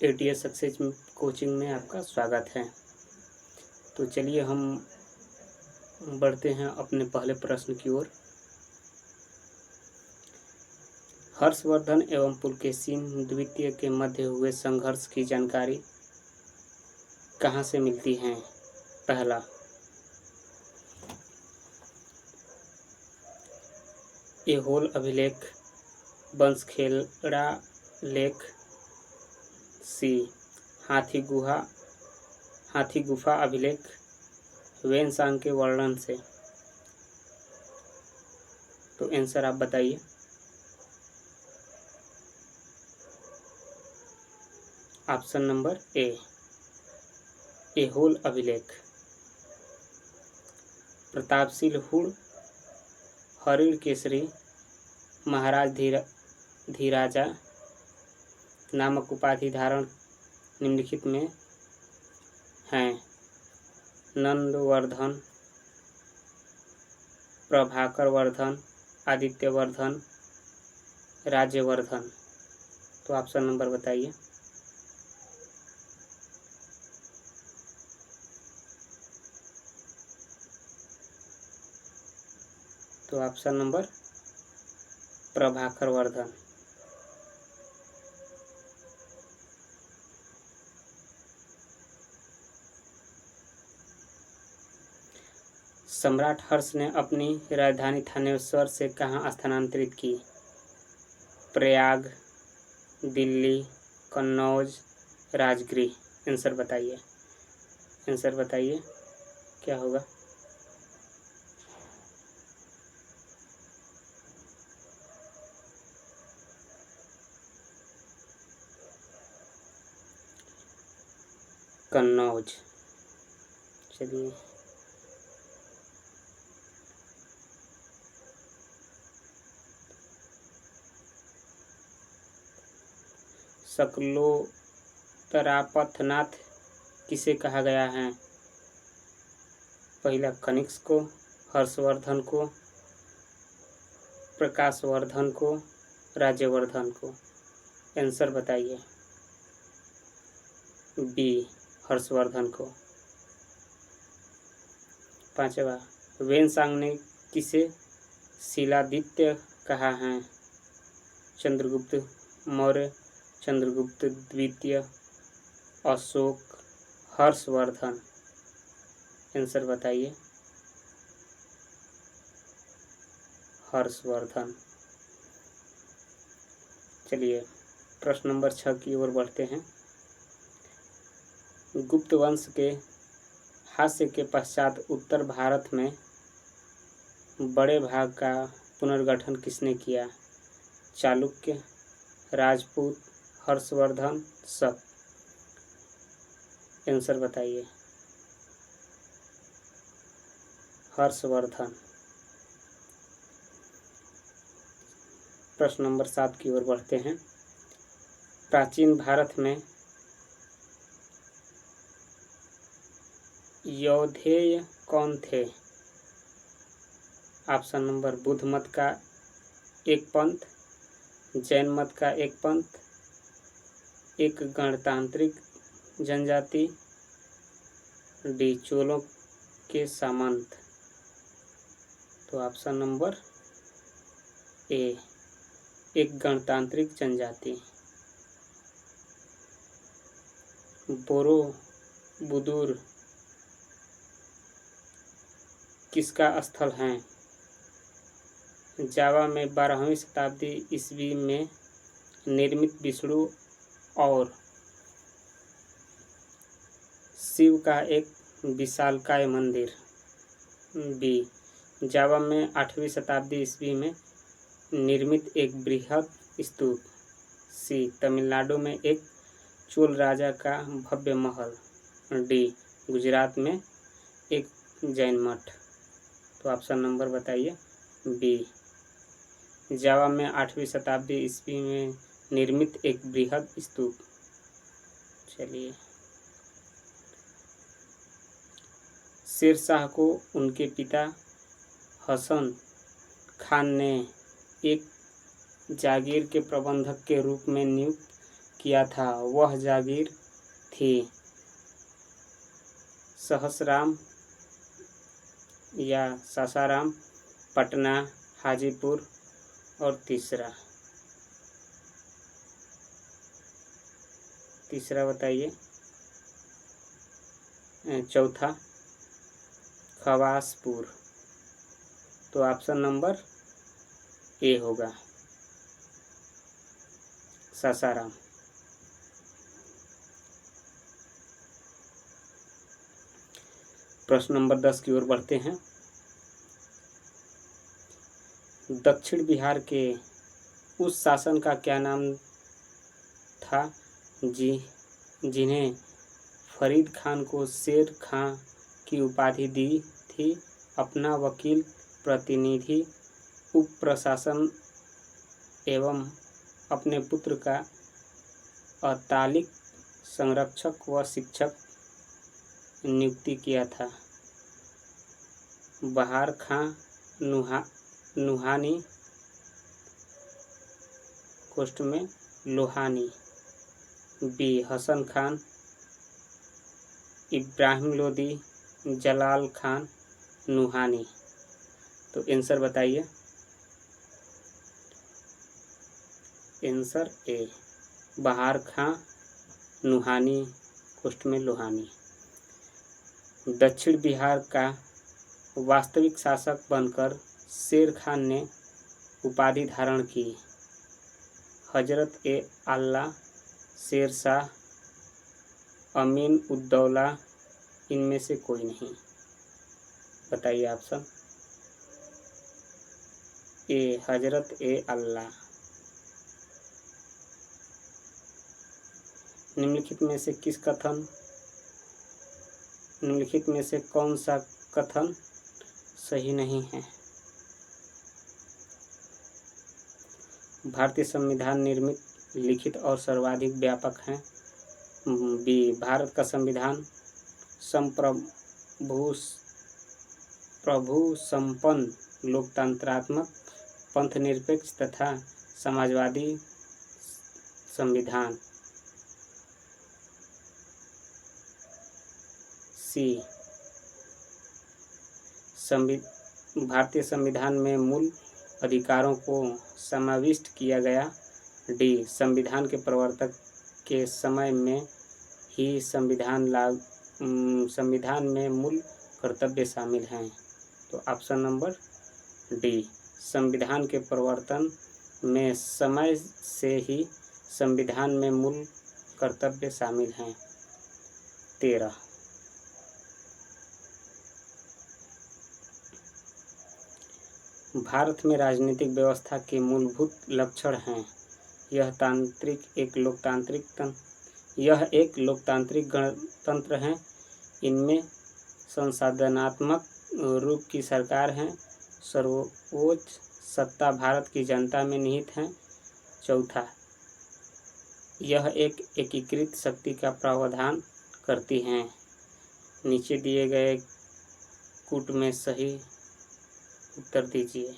ATS success coaching में आपका स्वागत है। तो चलिए हम बढ़ते हैं अपने पहले प्रश्न की ओर। हर्षवर्धन एवं पुलकेशिन द्वितीय के मध्य हुए संघर्ष की जानकारी कहाँ से मिलती है? पहला, ऐहोल अभिलेख, बंसखेड़ा लेख। सी, हाथी गुफा अभिलेख, वेनसांग के वर्णन से। तो आंसर आप बताइए। ऑप्शन नंबर ए, ऐहोल अभिलेख। प्रतापशील हुड़ हरिण केसरी महाराज धीराजा नामक उपाधि धारण निम्नलिखित में हैं? नंदवर्धन, प्रभाकर वर्धन, आदित्यवर्धन, राज्यवर्धन। तो ऑप्शन नंबर बताइए। तो ऑप्शन नंबर प्रभाकर वर्धन। सम्राट हर्ष ने अपनी राजधानी थानेश्वर से कहाँ स्थानांतरित की? प्रयाग, दिल्ली, कन्नौज, राजगृह। आंसर बताइए। आंसर बताइए क्या होगा? कन्नौज। चलिए सकलोतरापथनाथ किसे कहा गया है? पहला कनिष्क को, हर्षवर्धन को, प्रकाशवर्धन को, राज्यवर्धन को। आंसर बताइए। बी, हर्षवर्धन को। पांचवा, वेनसांग ने किसे शिलादित्य कहा है? चंद्रगुप्त मौर्य, चंद्रगुप्त द्वितीय, अशोक, हर्षवर्धन। आंसर बताइए। हर्षवर्धन। चलिए प्रश्न नंबर 6 की ओर बढ़ते हैं। गुप्त वंश के हास्य के पश्चात उत्तर भारत में बड़े भाग का पुनर्गठन किसने किया? चालुक्य, राजपूत, हर्षवर्धन, शक। आंसर बताइए। हर्षवर्धन। प्रश्न नंबर 7 की ओर बढ़ते हैं। प्राचीन भारत में यौधेय कौन थे? ऑप्शन नंबर बुद्ध मत का एक पंथ, जैन मत का एक पंथ, एक गणतांत्रिक जनजाति, डी चोलों के सामंत। तो ऑप्शन नंबर ए, एक गणतांत्रिक जनजाति। बोरोबुदुर किसका स्थल है? जावा में 12वीं शताब्दी ईस्वी में निर्मित विष्णु और शिव का एक विशालकाय मंदिर। बी, जावा में 8वीं शताब्दी ईस्वी में निर्मित एक बृहद स्तूप। सी, तमिलनाडु में एक चोल राजा का भव्य महल। डी, गुजरात में एक जैन मठ। तो ऑप्शन नंबर बताइए। बी, जावा में 8वीं शताब्दी ईस्वी में निर्मित एक बृहद स्तूप। चलिए शेरशाह को उनके पिता हसन खान ने एक जागीर के प्रबंधक के रूप में नियुक्त किया था वह जागीर थी? सहसराम या सासाराम, पटना, हाजीपुर और तीसरा बताइए। चौथा खवासपुर। तो ऑप्शन नंबर ए होगा सासाराम। प्रश्न नंबर 10 की ओर बढ़ते हैं। दक्षिण बिहार के उस शासन का क्या नाम था जिन्हें फरीद खान को शेर खां की उपाधि दी थी? अपना वकील, प्रतिनिधि, उप प्रशासन एवं अपने पुत्र का अतालिक संरक्षक व शिक्षक नियुक्ति किया था। बहार खां नुहानी कोष्ट में लोहानी, बी हसन खान, इब्राहिम लोदी, जलाल खान नुहानी। तो आंसर बताइए। आंसर ए बहार खां नुहानी कोष्ट में लोहानी। दक्षिण बिहार का वास्तविक शासक बनकर शेर खान ने उपाधि धारण की। हजरत ए आला, शेर शाह, अमीन उद्दौला, इनमें से कोई नहीं। बताइए ऑप्शन। ए हजरत ए आला। निम्नलिखित में से कौन सा कथन सही नहीं है? भारतीय संविधान निर्मित, लिखित और सर्वाधिक व्यापक है। बी भारत का संविधान प्रभु संपन्न, लोकतंत्रात्मक, पंथनिरपेक्ष तथा समाजवादी संविधान। सी भारतीय संविधान में मूल अधिकारों को समाविष्ट किया गया। डी संविधान के प्रवर्तक के समय में ही संविधान में मूल कर्तव्य शामिल हैं। तो ऑप्शन नंबर डी संविधान के प्रवर्तन में समय से ही संविधान में मूल कर्तव्य शामिल हैं। 13 भारत में राजनीतिक व्यवस्था के मूलभूत लक्षण हैं। यह एक लोकतांत्रिक गणतंत्र है। इनमें संसदनात्मक रूप की सरकार है। सर्वोच्च सत्ता भारत की जनता में निहित है। चौथा, यह एक एकीकृत शक्ति का प्रावधान करती हैं। नीचे दिए गए कूट में सही उत्तर दीजिए।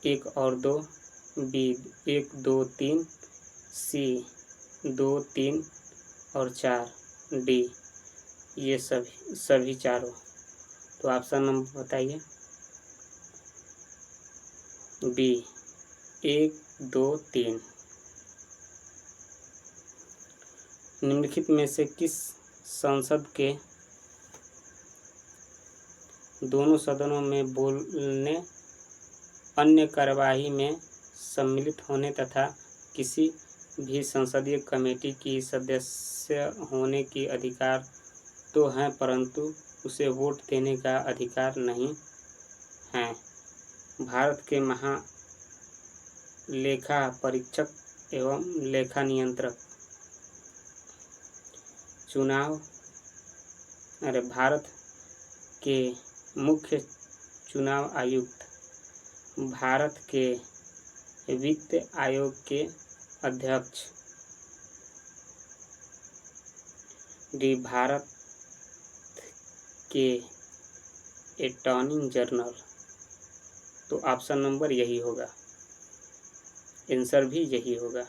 1 और 2, बी 1, 2, 3, सी 2, 3 और 4, डी ये सभी चारों। तो ऑप्शन नंबर बताइए। बी 1, 2, 3। निम्नलिखित में से किस संसद के दोनों सदनों में बोलने, अन्य कार्यवाही में सम्मिलित होने तथा किसी भी संसदीय कमेटी की सदस्य होने की अधिकार तो हैं, परंतु उसे वोट देने का अधिकार नहीं है? भारत के महालेखा परीक्षक एवं लेखा नियंत्रक भारत के मुख्य चुनाव आयुक्त, भारत के वित्त आयोग के अध्यक्ष, डी भारत के अटॉर्नी जनरल। तो ऑप्शन नंबर यही होगा। आंसर भी यही होगा।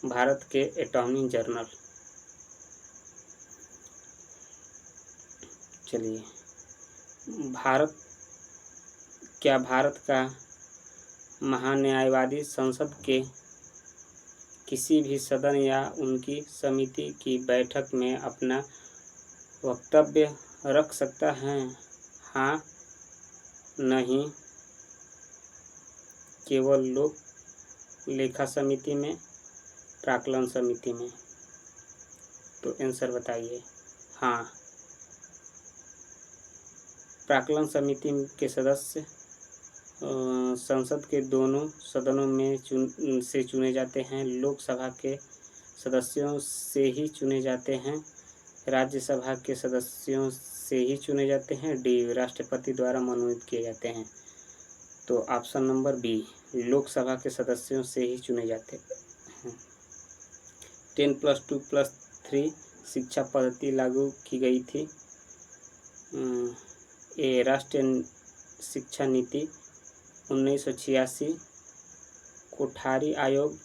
भारत के एटॉर्नी जनरल। चलिए, भारत का महान्यायवादी संसद के किसी भी सदन या उनकी समिति की बैठक में अपना वक्तव्य रख सकता है? हाँ, नहीं, केवल लोक लेखा समिति में, प्राक्कलन समिति में। तो आंसर बताइए। हाँ, प्राक्कलन समिति के सदस्य संसद के दोनों सदनों में से चुने जाते हैं। लोकसभा के सदस्यों से ही चुने जाते हैं। राज्यसभा के सदस्यों से ही चुने जाते हैं। डी, राष्ट्रपति द्वारा मनोनीत किए जाते हैं। तो ऑप्शन नंबर बी, लोकसभा के सदस्यों से ही चुने जाते हैं। 10+2+3 शिक्षा पद्धति लागू की गई थी। ये राष्ट्रीय शिक्षा नीति 1986, कोठारी आयोग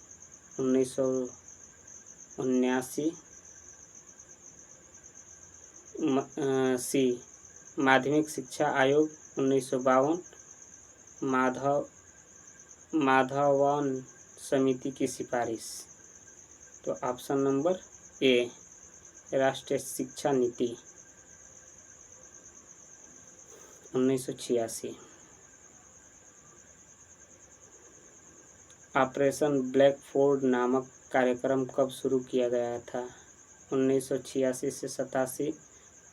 1979, सी, माध्यमिक शिक्षा आयोग 1952, माधवन समिति की सिफारिश। तो ऑप्शन नंबर ए, राष्ट्रीय शिक्षा नीति 1986। ऑपरेशन ब्लैकबोर्ड नामक कार्यक्रम कब शुरू किया गया था? 1986 से 87,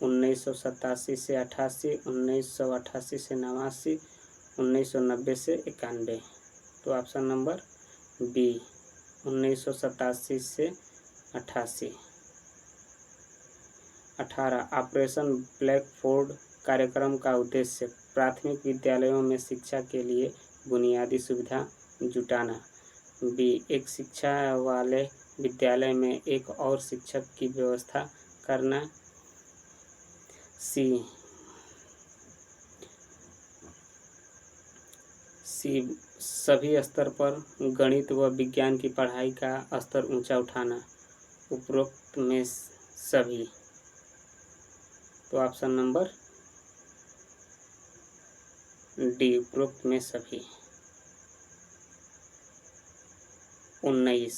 1987 से 88, 1988 से 89, 1990 से 91। तो ऑप्शन नंबर बी, 1987 से 88। 18, ऑपरेशन ब्लैकबोर्ड कार्यक्रम का उद्देश्य प्राथमिक विद्यालयों में शिक्षा के लिए बुनियादी सुविधा जुटाना। बी, एक शिक्षा वाले विद्यालय में एक और शिक्षक की व्यवस्था करना। सी, सभी स्तर पर गणित व विज्ञान की पढ़ाई का स्तर ऊंचा उठाना। उपरोक्त में सभी। तो ऑप्शन नंबर डी, उपरोक्त में सभी। 19,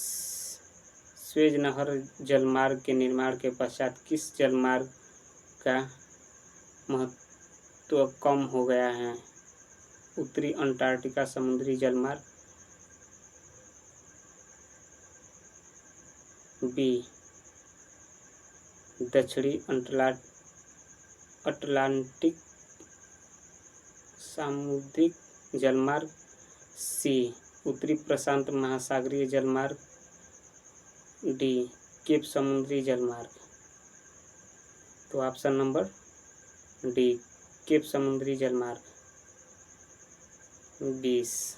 स्वेज नहर जलमार्ग के निर्माण के पश्चात किस जलमार्ग का महत्व कम हो गया है? उत्तरी अंटार्कटिका समुद्री जलमार्ग, बी, दक्षिणी अटलांटिक सामुद्रिक जलमार्ग, सी, उत्तरी प्रशांत महासागरीय जलमार्ग, डी, केप समुद्री जलमार्ग। तो ऑप्शन नंबर डी, केप समुद्री जलमार्ग। 20,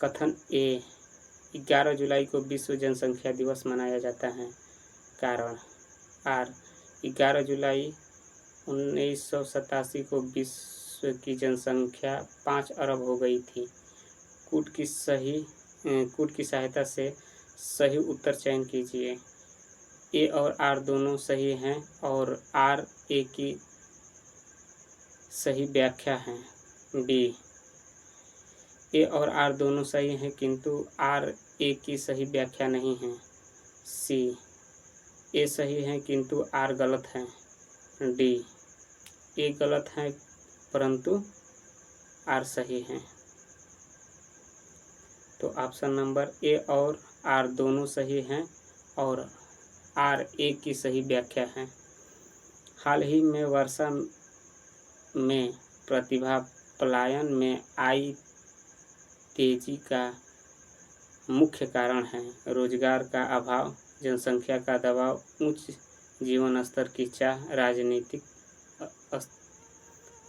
कथन ए, 11 जुलाई को विश्व जनसंख्या दिवस मनाया जाता है। कारण आर, 11 जुलाई 1987 को विश्व की जनसंख्या 5 अरब हो गई थी। कूट की सहायता से सही उत्तर चयन कीजिए। ए और आर दोनों सही हैं और आर ए की सही व्याख्या है। बी, ए और आर दोनों सही हैं किंतु आर ए की सही व्याख्या नहीं है। सी, ए सही है किंतु आर गलत है। डी, ए गलत है परंतु आर सही है। तो ऑप्शन नंबर ए और आर दोनों सही हैं और आर ए की सही व्याख्या है। हाल ही में वर्षा में प्रतिभा पलायन में आई तेजी का मुख्य कारण है रोजगार का अभाव, जनसंख्या का दबाव, उच्च जीवन स्तर की चाह, राजनीतिक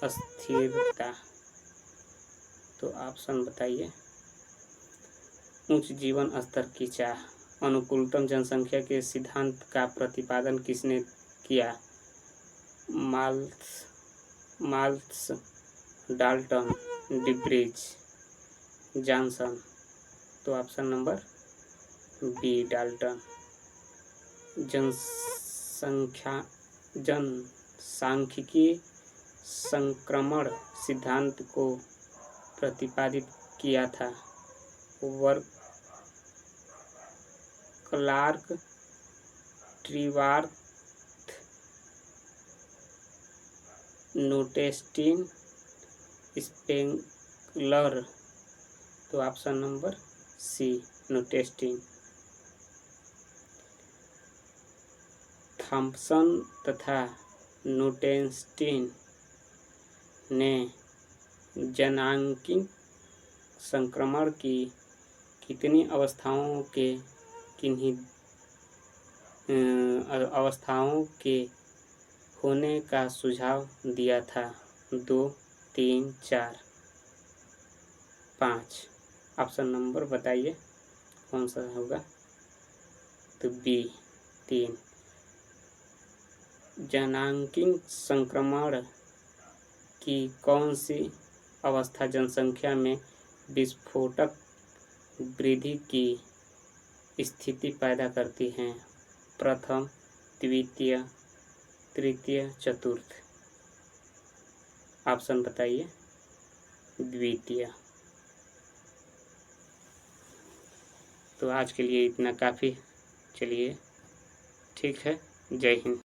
अस्थिरता। तो ऑप्शन बताइए। उच्च जीवन स्तर की चाह। अनुकूलतम जनसंख्या के सिद्धांत का प्रतिपादन किसने किया? माल्थस, डाल्टन, डिब्रीज, जॉनसन। तो ऑप्शन नंबर बी डाल्टन। जनसांख्यिकी संक्रमण सिद्धांत को प्रतिपादित किया था। Clark, Trewartha, Notestein, Spengler. तो option number C Notestein. Thompson तथा नोटेस्टीन ने जनांकिक संक्रमण की कितनी अवस्थाओं के होने का सुझाव दिया था? 2, 3, 4, 5। ऑप्शन नंबर बताइए कौन सा होगा? तो बी 3। जनांकिक संक्रमण की कौन सी अवस्था जनसंख्या में विस्फोटक वृद्धि की स्थिति पैदा करती हैं? प्रथम, द्वितीय, तृतीय, चतुर्थ। ऑप्शन बताइए। द्वितीय। तो आज के लिए इतना काफ़ी। चलिए ठीक है। जय हिंद।